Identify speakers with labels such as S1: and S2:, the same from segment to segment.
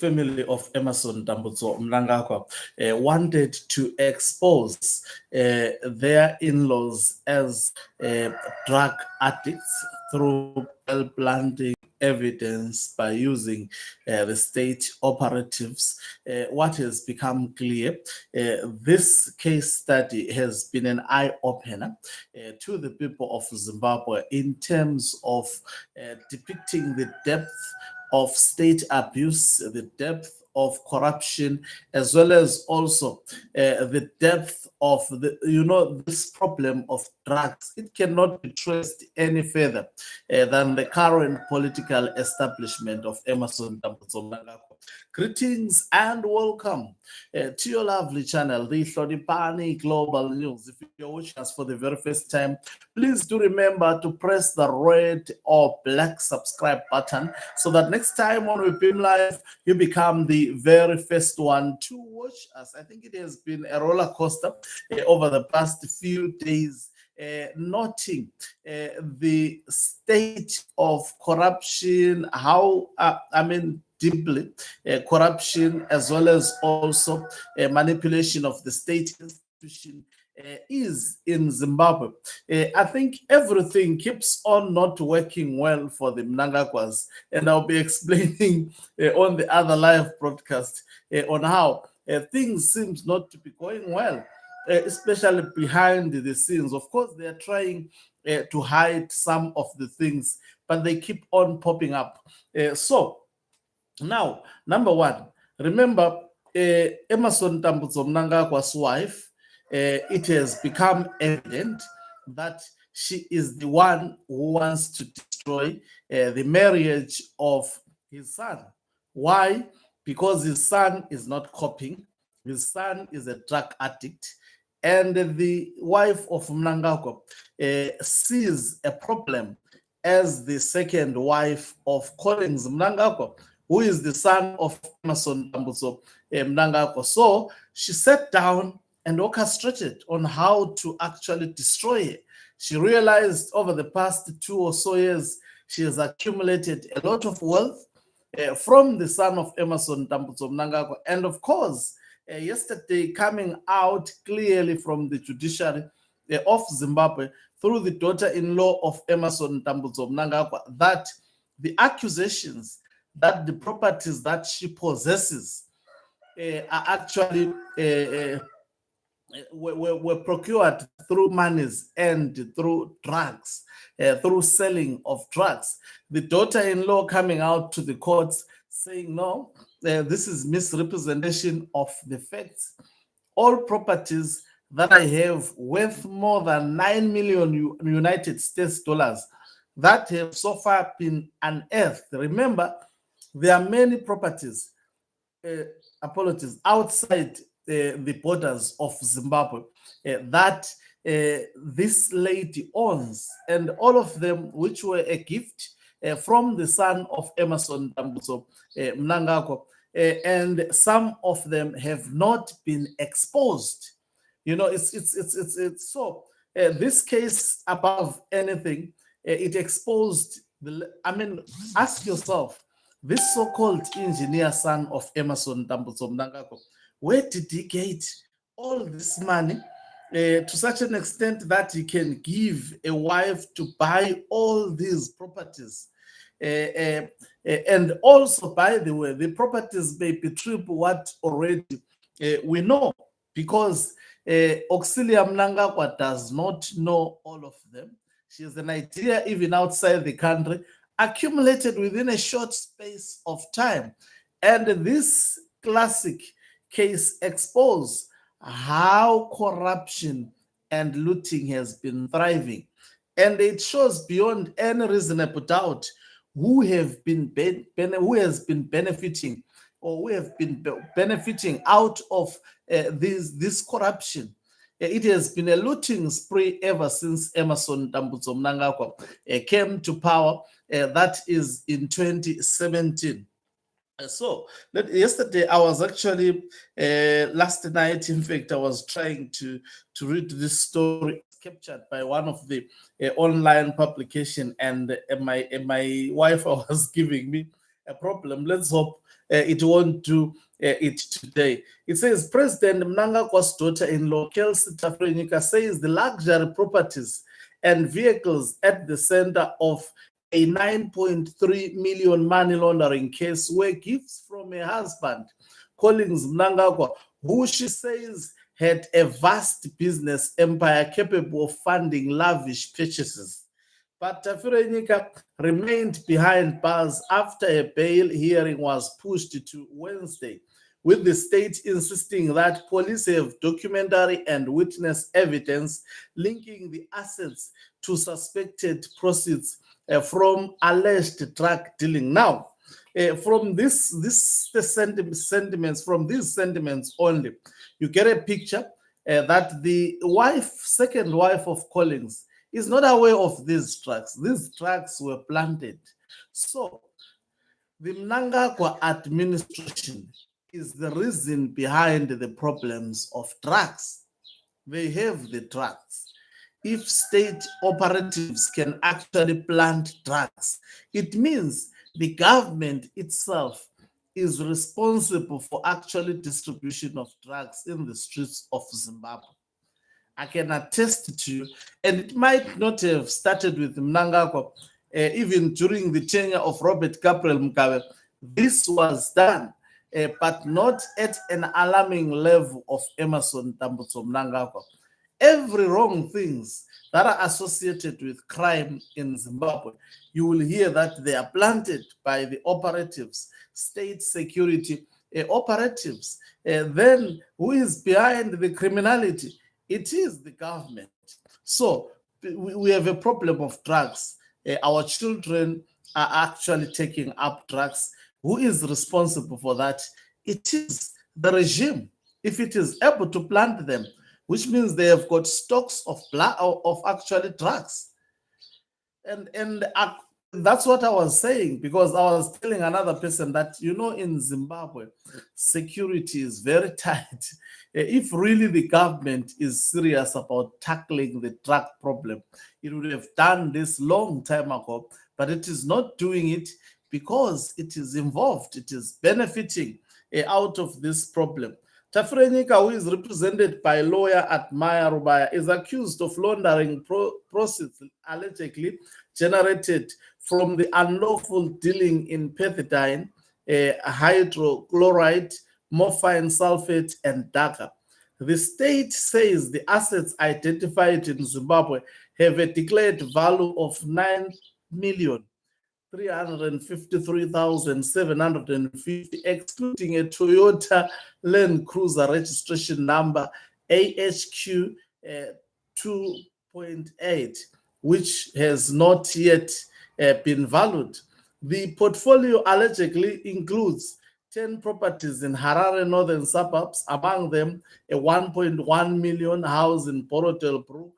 S1: family of Emerson Dambudzo Mnangagwa wanted to expose their in-laws as drug addicts through planting evidence by using the state operatives. What has become clear, this case study has been an eye-opener to the people of Zimbabwe in terms of depicting the depth of state abuse, the depth of corruption, as well as also the depth of this problem of drugs. It cannot be traced any further than the current political establishment of Emerson Dambudzo Mnangagwa. Greetings and welcome to your lovely channel, the Hlodipani Global News. If you're watching us for the very first time, please do remember to press the red or black subscribe button so that next time when we beam live, you become the very first one to watch us. I think it has been a roller coaster over the past few days. Noting the state of corruption, how deeply corruption as well as also manipulation of the state institution is in Zimbabwe. I think everything keeps on not working well for the Mnangagwas, and I'll be explaining on the other live broadcast on how things seem not to be going well, especially behind the scenes. Of course, they are trying to hide some of the things, but they keep on popping up. So now, number one, remember Emerson Dambudzo Mnangagwa's wife. It has become evident that she is the one who wants to destroy the marriage of his son. Why? Because his son is not coping. His son is a drug addict. And the wife of Mnangagwa sees a problem as the second wife of Collins Mnangagwa, who is the son of Emerson Dambudzo Mnangagwa. So she sat down and orchestrated on how to actually destroy her. She realized over the past 2 or so years, she has accumulated a lot of wealth from the son of Emerson Dambudzo Mnangagwa. And of course, yesterday coming out clearly from the judiciary of Zimbabwe through the daughter-in-law of Emerson Dambudzo Mnangagwa that the accusations that the properties that she possesses are actually were procured through monies and through drugs, through selling of drugs. The daughter-in-law coming out to the courts saying, no, this is misrepresentation of the facts. All properties that I have worth more than 9 million United States dollars that have so far been unearthed. Remember, there are many properties, outside the borders of Zimbabwe that this lady owns, and all of them which were a gift from the son of Emerson Dambudzo Mnangagwa, and some of them have not been exposed. It's so this case above anything, it exposed ask yourself, this so-called engineer son of Emerson Dambudzo Mnangagwa, where did he get all this money to such an extent that he can give a wife to buy all these properties? And also, by the way, the properties may be triple what already we know, because Auxilia Mnangagwa does not know all of them. She has an idea even outside the country, accumulated within a short space of time. And this classic case exposed how corruption and looting has been thriving. And it shows beyond any reasonable doubt who has been benefiting, or who have been benefiting out of this corruption. It has been a looting spree ever since Emerson Dambudzo Mnangagwa came to power. That is in 2017. So yesterday I was actually, last night, in fact, I was trying to read this story captured by one of the online publication, and my wife was giving me a problem. Let's hope it won't do it today. It says President Mnangagwa's daughter-in-law, Kelsey Tafika, says the luxury properties and vehicles at the center of a 9.3 million money laundering case were gifts from her husband, Collins Mnangagwa, who she says had a vast business empire capable of funding lavish purchases. But Tafika remained behind bars after a bail hearing was pushed to Wednesday, with the state insisting that police have documentary and witness evidence linking the assets to suspected proceeds from alleged drug dealing. Now, from from these sentiments only, you get a picture that the second wife of Collins, is not aware of these drugs. These drugs were planted. So the Mnangagwa administration is the reason behind the problems of drugs. They have the drugs. If state operatives can actually plant drugs, it means the government itself is responsible for actually distribution of drugs in the streets of Zimbabwe. I can attest to you, and it might not have started with Mnangagwa, even during the tenure of Robert Gabriel Mugabe. This was done, but not at an alarming level of Emerson Tambutso Mnangagwa. Every wrong things that are associated with crime in Zimbabwe, you will hear that they are planted by the operatives, state security operatives. Then who is behind the criminality? It is the government. So we have a problem of drugs. Our children are actually taking up drugs. Who is responsible for that? It is the regime. If it is able to plant them, which means they have got stocks of actually drugs. And that's what I was saying, because I was telling another person that, in Zimbabwe, security is very tight. If really the government is serious about tackling the drug problem, it would have done this long time ago, but it is not doing it because it is involved. It is benefiting out of this problem. Tafika, who is represented by lawyer Atmaya Rubaya, is accused of laundering proceeds allegedly generated from the unlawful dealing in pethidine, hydrochloride, morphine sulfate, and daga. The state says the assets identified in Zimbabwe have a declared value of 9,353,750, excluding a Toyota Land Cruiser registration number AHQ 2.8, which has not yet been valued. The portfolio allegedly includes 10 properties in Harare northern suburbs, among them a 1.1 million house in Borotel Brook,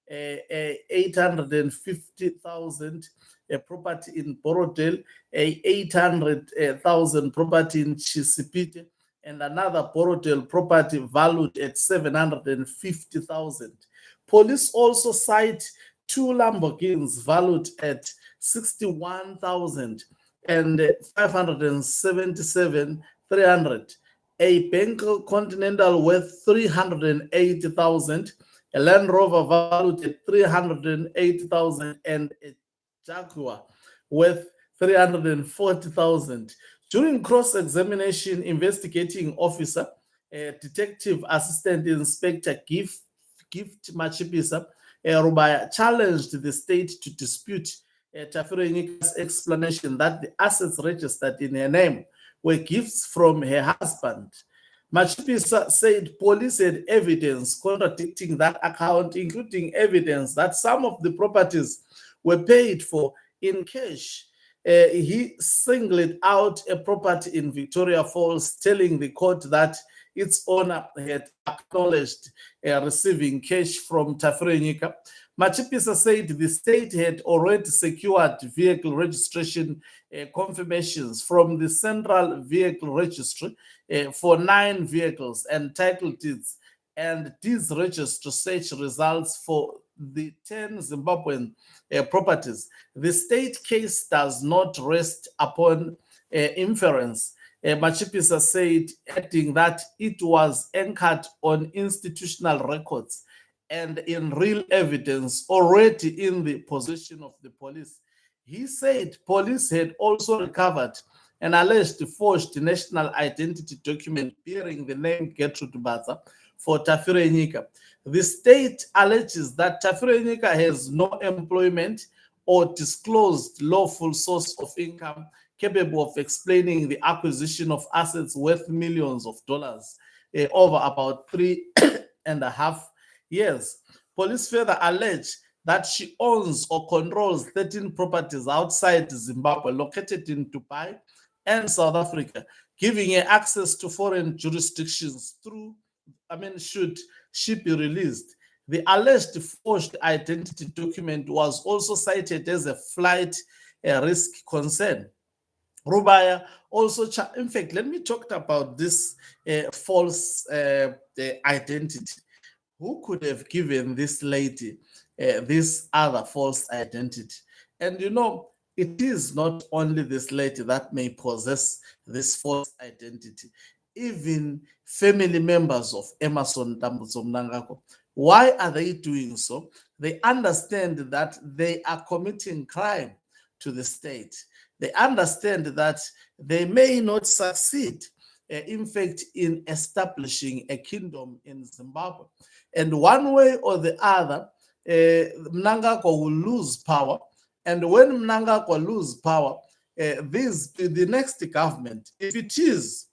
S1: 850,000 property in Borotel, 800,000 property in Chisipite, and another Borotel property valued at 750,000. Police also cite 2 Lamborghinis valued at 61,000 and 577,300, a Bentley Continental worth 380,000, a Land Rover valued at 380,000, and a Jaguar worth 340,000. During cross-examination, investigating officer, Detective Assistant Inspector Gift Machipisa Rubaya challenged the state to dispute Tafika's explanation that the assets registered in her name were gifts from her husband. Machipisa said police had evidence contradicting that account, including evidence that some of the properties were paid for in cash. He singled out a property in Victoria Falls, telling the court that its owner had acknowledged receiving cash from Tafika. Machipisa said the state had already secured vehicle registration confirmations from the Central Vehicle Registry for 9 vehicles and title deeds, and these register search results for the 10 Zimbabwean properties. The state case does not rest upon inference. Machipisa said, adding that it was anchored on institutional records and in real evidence already in the possession of the police. He said police had also recovered an alleged forged national identity document bearing the name Gertrude Baza for Tafika. The state alleges that Tafika has no employment or disclosed lawful source of income capable of explaining the acquisition of assets worth millions of dollars over about 3.5 years. Police further allege that she owns or controls 13 properties outside Zimbabwe located in Dubai and South Africa, giving her access to foreign jurisdictions should she be released. The alleged forged identity document was also cited as a flight risk concern. Rubaya also, in fact, let me talk about this false identity. Who could have given this lady this other false identity? And it is not only this lady that may possess this false identity, even family members of Emmerson Mnangagwa. Why are they doing so? They understand that they are committing crime to the state. They understand that they may not succeed, in fact, in establishing a kingdom in Zimbabwe. And one way or the other, Mnangagwa will lose power. And when Mnangagwa loses power, the next government, if it is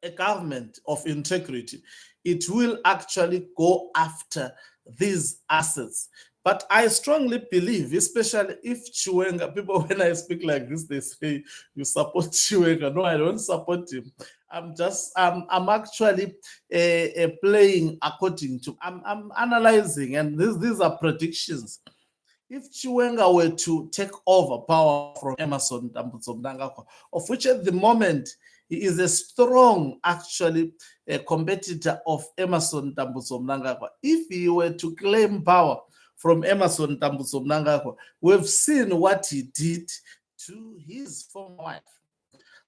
S1: a government of integrity, it will actually go after these assets. But I strongly believe, especially if Chiwenga, people, when I speak like this, they say, you support Chiwenga. No, I don't support him. I'm actually playing according to, I'm analyzing, and these are predictions. If Chiwenga were to take over power from Emmerson Mnangagwa, of which at the moment he is a strong, actually, competitor of Emmerson Mnangagwa, if he were to claim power from Emmerson Mnangagwa, we've seen what he did to his former wife.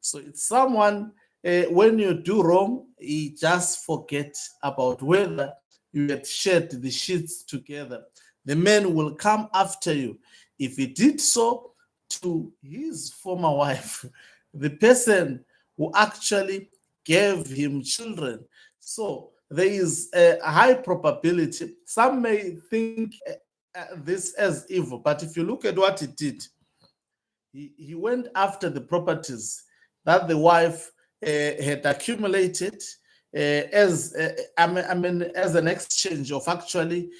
S1: So it's someone, when you do wrong, he just forget about whether you had shared the sheets together. The man will come after you. If he did so to his former wife, the person who actually gave him children. So there is a high probability. Some may think this as evil, but if you look at what he did, he went after the properties that the wife had accumulated as an exchange of actually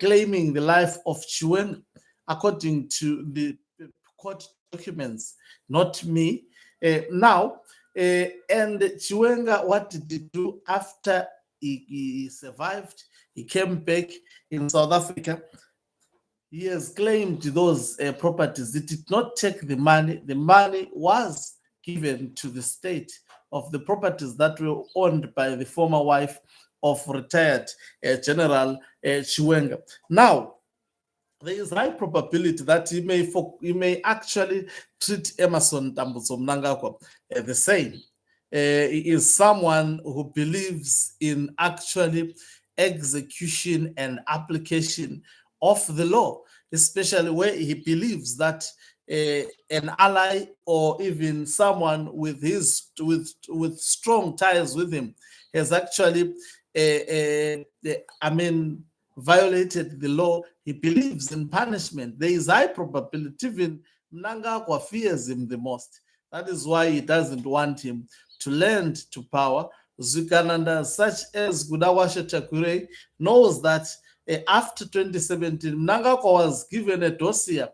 S1: claiming the life of Chiwenga, according to the court documents, not me. And Chiwenga, what did he do after he survived? He came back in South Africa. He has claimed those properties. He did not take the money. The money was given to the state of the properties that were owned by the former wife of retired General Chiwenga. Now, there is high probability that he may actually treat Emmerson Mnangagwa the same. He is someone who believes in actually execution and application of the law, especially where he believes that an ally or even someone with strong ties with him has actually violated the law. He believes in punishment. There is high probability. Even Mnangagwa fears him the most. That is why he doesn't want him to lend to power. Zukananda, such as Gudawashe Chakure, knows that after 2017, Mnangagwa was given a dossier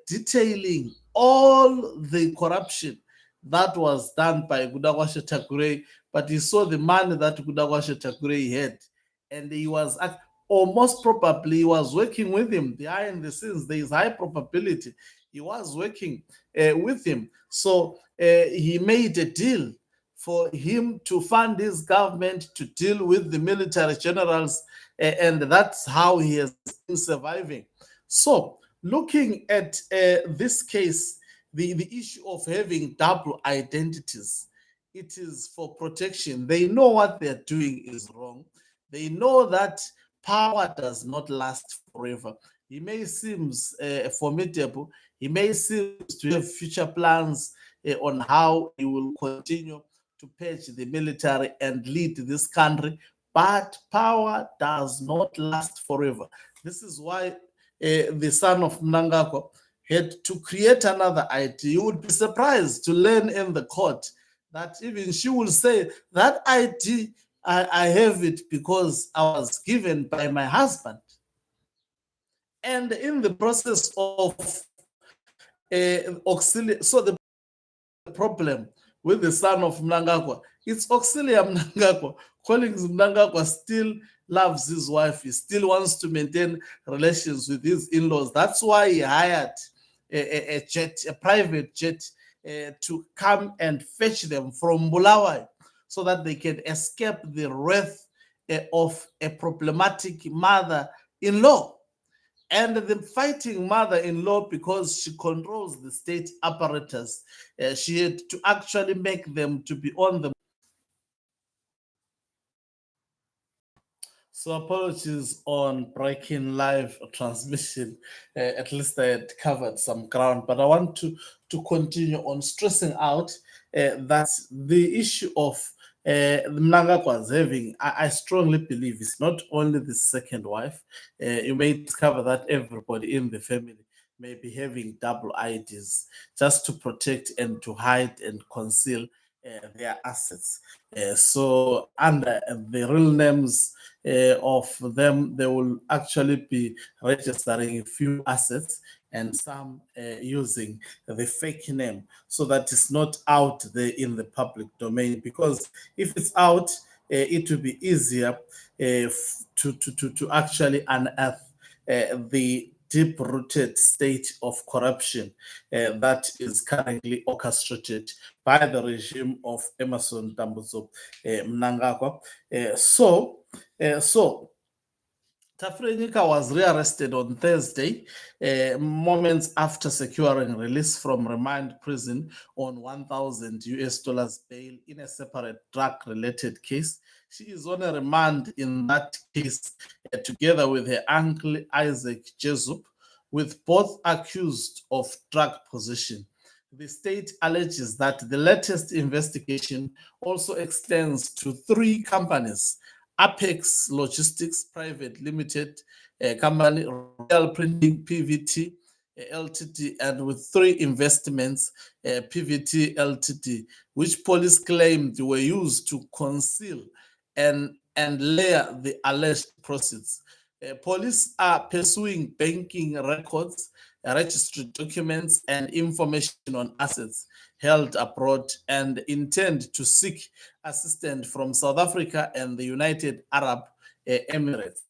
S1: detailing all the corruption that was done by Gudawashe Chakure, but he saw the money that Gudawashe Chakure had, and he was, or most probably, he was working with him behind the scenes. There is high probability he was working with him. So he made a deal for him to fund his government to deal with the military generals, and that's how he has been surviving. So looking at this case, the issue of having double identities, it is for protection. They know what they're doing is wrong. They know that power does not last forever. He may seem formidable. He may seem to have future plans on how he will continue to purge the military and lead this country, but power does not last forever. This is why the son of Mnangagwa had to create another ID. You would be surprised to learn in the court that even she will say that ID, I have it because I was given by my husband. And in the process of auxiliary, so the problem with the son of Mnangagwa, it's auxiliary Mnangagwa. Collins Mnangagwa still loves his wife. He still wants to maintain relations with his in-laws. That's why he hired a jet, a private jet, to come and fetch them from Bulawayo so that they can escape the wrath of a problematic mother-in-law. And the fighting mother-in-law, because she controls the state apparatus, she had to actually make them to be on the. So apologies on breaking live transmission. At least I had covered some ground, but I want to continue on stressing out that the issue of Mnangagwa's having, I strongly believe, it's not only the second wife. You may discover that everybody in the family may be having double IDs just to protect and to hide and conceal their assets. So under the real names of them, they will actually be registering a few assets and some using the fake name so that it's not out there in the public domain. Because if it's out, it will be easier to actually unearth the deep-rooted state of corruption that is currently orchestrated by the regime of Emerson Dambuzo Mnangagwa. So Tafika was rearrested on Thursday, moments after securing release from remand prison on 1,000 US dollars bail in a separate drug-related case. She is on a remand in that case, together with her uncle Isaac Jesup, with both accused of drug possession. The state alleges that the latest investigation also extends to three companies: Apex Logistics Private Limited company, Royal Printing PVT Ltd, and with three investments PVT Ltd, which police claimed were used to conceal and layer the alleged proceeds. Police are pursuing banking records, registry documents, and information on assets held abroad, and intend to seek assistance from South Africa and the United Arab Emirates.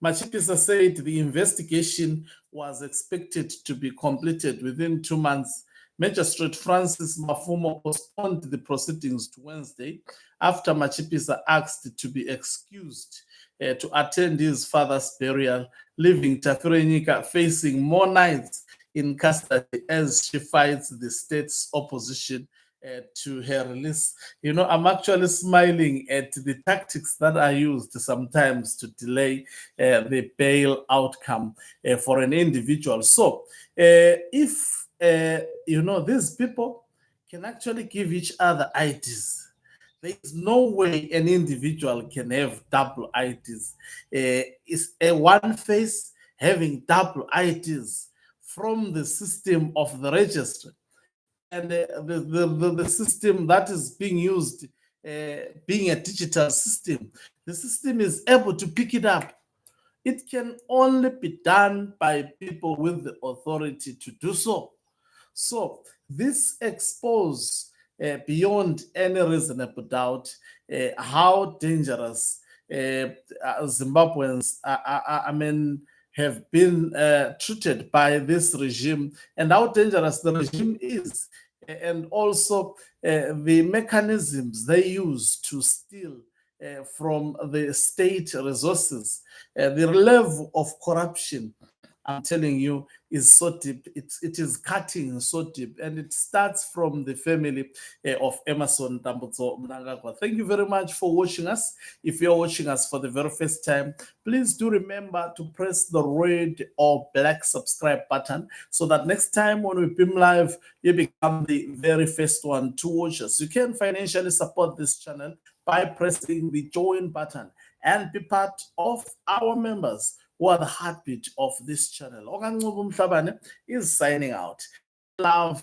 S1: Machipisa said the investigation was expected to be completed within 2 months. Magistrate Francis Mafumo postponed the proceedings to Wednesday after Machipisa asked to be excused to attend his father's burial, leaving Tafika facing more nights in custody as she fights the state's opposition to her release. You know, I'm actually smiling at the tactics that are used sometimes to delay the bail outcome for an individual. So, if these people can actually give each other IDs, there is no way an individual can have double IDs. It's a one face having double IDs from the system of the registry, and the system that is being used, being a digital system, the system is able to pick it up. It can only be done by people with the authority to do so. So this exposes beyond any reasonable doubt how dangerous Zimbabweans have been treated by this regime, and how dangerous the regime is, and also the mechanisms they use to steal from the state resources, the level of corruption I'm telling you, is so deep. It is cutting so deep, and it starts from the family of Emerson Tambutso Mnangagwa. Thank you very much for watching us. If you're watching us for the very first time, please do remember to press the red or black subscribe button so that next time when we beam live, you become the very first one to watch us. You can financially support this channel by pressing the join button and be part of our members who are the heartbeat of this channel. Okancuba Mhlabane is signing out. Love